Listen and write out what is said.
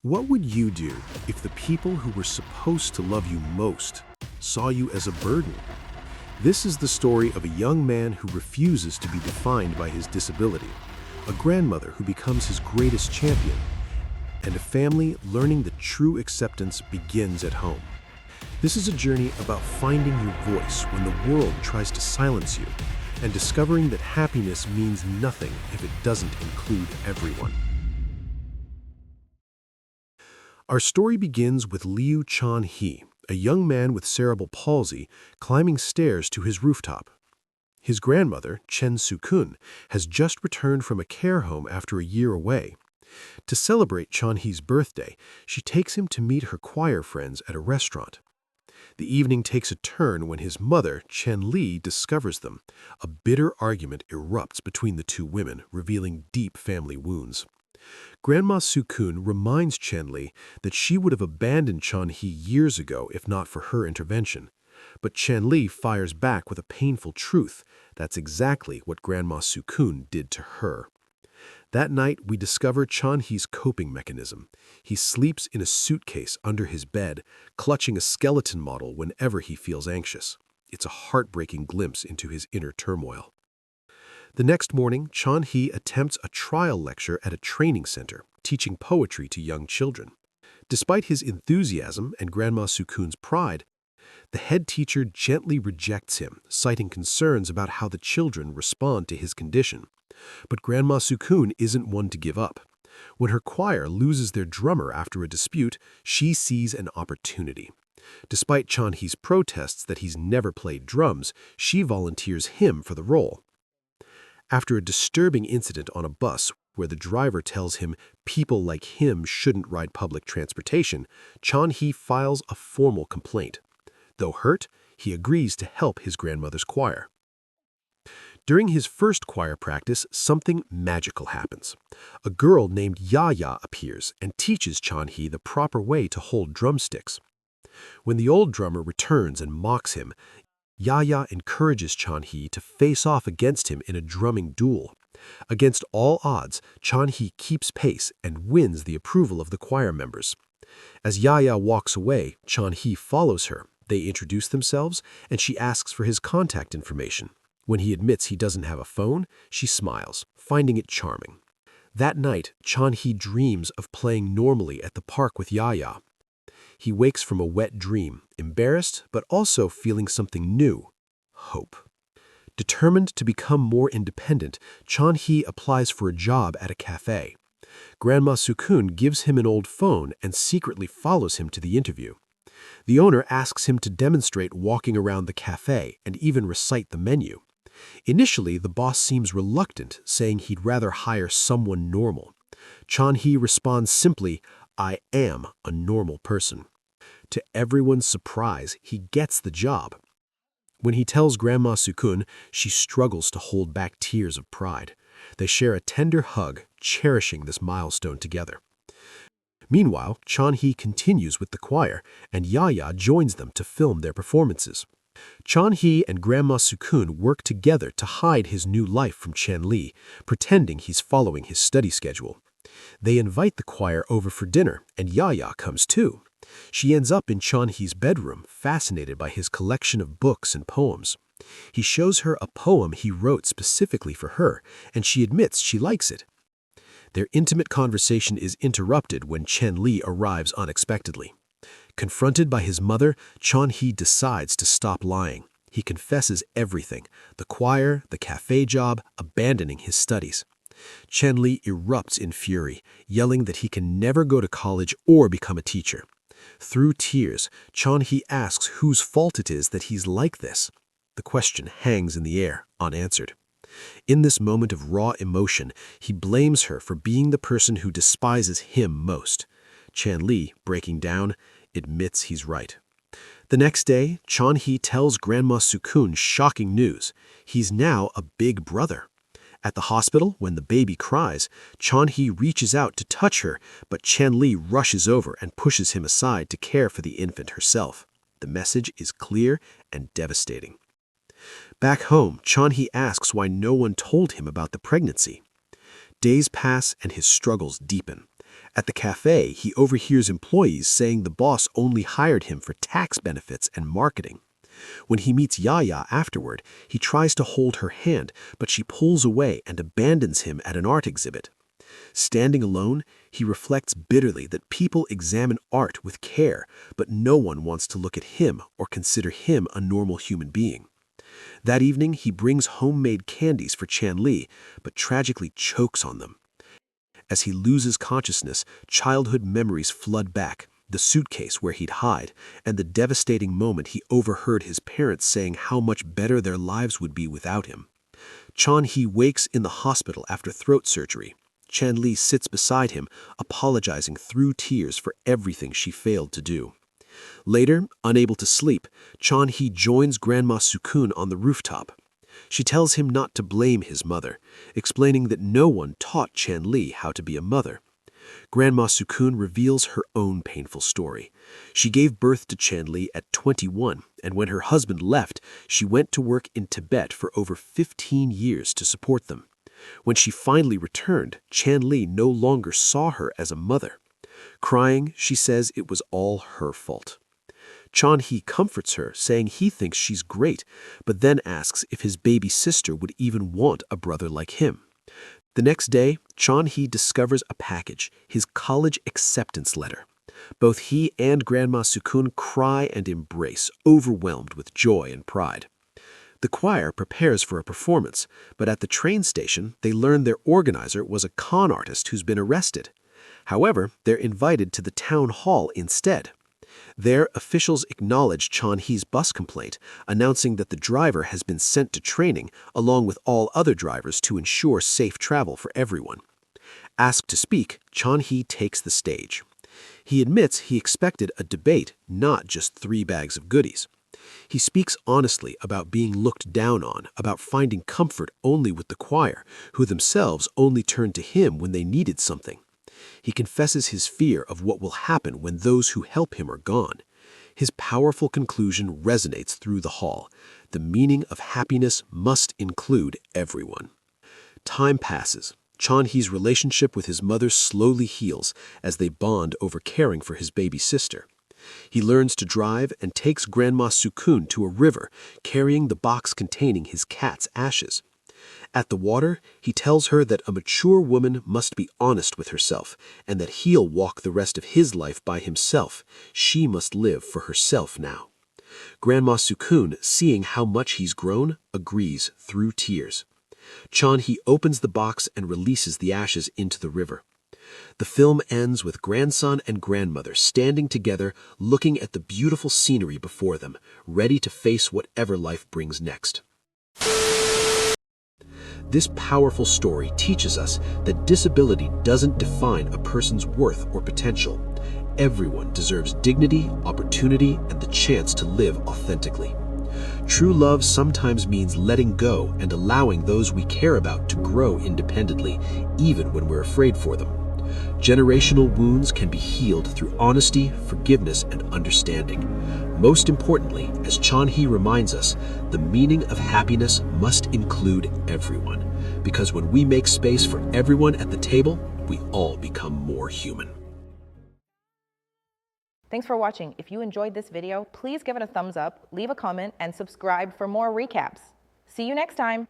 What would you do if the people who were supposed to love you most saw you as a burden? This is the story of a young man who refuses to be defined by his disability, a grandmother who becomes his greatest champion, and a family learning that true acceptance begins at home. This is a journey about finding your voice when the world tries to silence you, and discovering that happiness means nothing if it doesn't include everyone. Our story begins with Liu Chan-hee, a young man with cerebral palsy, climbing stairs to his rooftop. His grandmother, Chen Su-kun, has just returned from a care home after a year away. To celebrate Chan-hee's birthday, she takes him to meet her choir friends at a restaurant. The evening takes a turn when his mother, Chen Li, discovers them. A bitter argument erupts between the two women, revealing deep family wounds. Grandma Su-kun reminds Chen Li that she would have abandoned Chan-hee years ago if not for her intervention. But Chen Li fires back with a painful truth. That's exactly what Grandma Su-kun did to her. That night, we discover Chan-hee's coping mechanism. He sleeps in a suitcase under his bed, clutching a skeleton model whenever he feels anxious. It's a heartbreaking glimpse into his inner turmoil. The next morning, Chan-hee attempts a trial lecture at a training center, teaching poetry to young children. Despite his enthusiasm and Grandma Su-kun's pride, the head teacher gently rejects him, citing concerns about how the children respond to his condition. But Grandma Su-kun isn't one to give up. When her choir loses their drummer after a dispute, she sees an opportunity. Despite Chan-hee's protests that he's never played drums, she volunteers him for the role. After a disturbing incident on a bus where the driver tells him people like him shouldn't ride public transportation, Chan-hee files a formal complaint. Though hurt, he agrees to help his grandmother's choir. During his first choir practice, something magical happens. A girl named Yaya appears and teaches Chan-hee the proper way to hold drumsticks. When the old drummer returns and mocks him, Yaya encourages Chan-hee to face off against him in a drumming duel. Against all odds, Chan-hee keeps pace and wins the approval of the choir members. As Yaya walks away, Chan-hee follows her. They introduce themselves, and she asks for his contact information. When he admits he doesn't have a phone, she smiles, finding it charming. That night, Chan-hee dreams of playing normally at the park with Yaya. He wakes from a wet dream, embarrassed but also feeling something new: hope. Determined to become more independent, Chan-hee applies for a job at a café. Grandma Su-kun gives him an old phone and secretly follows him to the interview. The owner asks him to demonstrate walking around the café and even recite the menu. Initially, the boss seems reluctant, saying he'd rather hire someone normal. Chan-hee responds simply, "I am a normal person." To everyone's surprise, he gets the job. When he tells Grandma Su-kun, she struggles to hold back tears of pride. They share a tender hug, cherishing this milestone together. Meanwhile, Chan-hee continues with the choir, and Yaya joins them to film their performances. Chan-hee and Grandma Su-kun work together to hide his new life from Chen Li, pretending he's following his study schedule. They invite the choir over for dinner, and Yaya comes too. She ends up in Chan-hee's bedroom, fascinated by his collection of books and poems. He shows her a poem he wrote specifically for her, and she admits she likes it. Their intimate conversation is interrupted when Chen Li arrives unexpectedly. Confronted by his mother, Chan-hee decides to stop lying. He confesses everything: the choir, the café job, abandoning his studies. Chen Li erupts in fury, yelling that he can never go to college or become a teacher. Through tears, Chan-hee asks whose fault it is that he's like this. The question hangs in the air, unanswered. In this moment of raw emotion, he blames her for being the person who despises him most. Chen Li, breaking down, admits he's right. The next day, Chan-hee tells Grandma Su-kun shocking news. He's now a big brother. At the hospital, when the baby cries, Chan-hee reaches out to touch her, but Chen Li rushes over and pushes him aside to care for the infant herself. The message is clear and devastating. Back home, Chan-hee asks why no one told him about the pregnancy. Days pass and his struggles deepen. At the café, he overhears employees saying the boss only hired him for tax benefits and marketing. When he meets Yaya afterward, he tries to hold her hand, but she pulls away and abandons him at an art exhibit. Standing alone, he reflects bitterly that people examine art with care, but no one wants to look at him or consider him a normal human being. That evening, he brings homemade candies for Chan-li, but tragically chokes on them. As he loses consciousness, childhood memories flood back, the suitcase where he'd hide, and the devastating moment he overheard his parents saying how much better their lives would be without him. Chan-hee wakes in the hospital after throat surgery. Chan-li sits beside him, apologizing through tears for everything she failed to do. Later, unable to sleep, Chan-hee joins Grandma Sukun on the rooftop. She tells him not to blame his mother, explaining that no one taught Chan-li how to be a mother. Grandma Sukun reveals her own painful story. She gave birth to Chan-li at 21, and when her husband left, she went to work in Tibet for over 15 years to support them. When she finally returned, Chan-li no longer saw her as a mother. Crying, she says it was all her fault. Chan-hee comforts her, saying he thinks she's great, but then asks if his baby sister would even want a brother like him. The next day, Chan-hee discovers a package, his college acceptance letter. Both he and Grandma Sukun cry and embrace, overwhelmed with joy and pride. The choir prepares for a performance, but at the train station, they learn their organizer was a con artist who's been arrested. However, they're invited to the town hall instead. There, officials acknowledge Chan-hee's bus complaint, announcing that the driver has been sent to training along with all other drivers to ensure safe travel for everyone. Asked to speak, Chan-hee takes the stage. He admits he expected a debate, not just 3 bags of goodies. He speaks honestly about being looked down on, about finding comfort only with the choir, who themselves only turned to him when they needed something. He confesses his fear of what will happen when those who help him are gone. His powerful conclusion resonates through the hall. The meaning of happiness must include everyone. Time passes. Chan-hee's relationship with his mother slowly heals as they bond over caring for his baby sister. He learns to drive and takes Grandma Sukun to a river, carrying the box containing his cat's ashes. At the water, he tells her that a mature woman must be honest with herself and that he'll walk the rest of his life by himself. She must live for herself now. Grandma Sukun, seeing how much he's grown, agrees through tears. Chan-hee opens the box and releases the ashes into the river. The film ends with grandson and grandmother standing together, looking at the beautiful scenery before them, ready to face whatever life brings next. This powerful story teaches us that disability doesn't define a person's worth or potential. Everyone deserves dignity, opportunity, and the chance to live authentically. True love sometimes means letting go and allowing those we care about to grow independently, even when we're afraid for them. Generational wounds can be healed through honesty, forgiveness, and understanding. Most importantly, as Chan-hee reminds us, the meaning of happiness must include everyone, because when we make space for everyone at the table, we all become more human. Thanks for watching. If you enjoyed this video, please give it a thumbs up, leave a comment, and subscribe for more recaps. See you next time.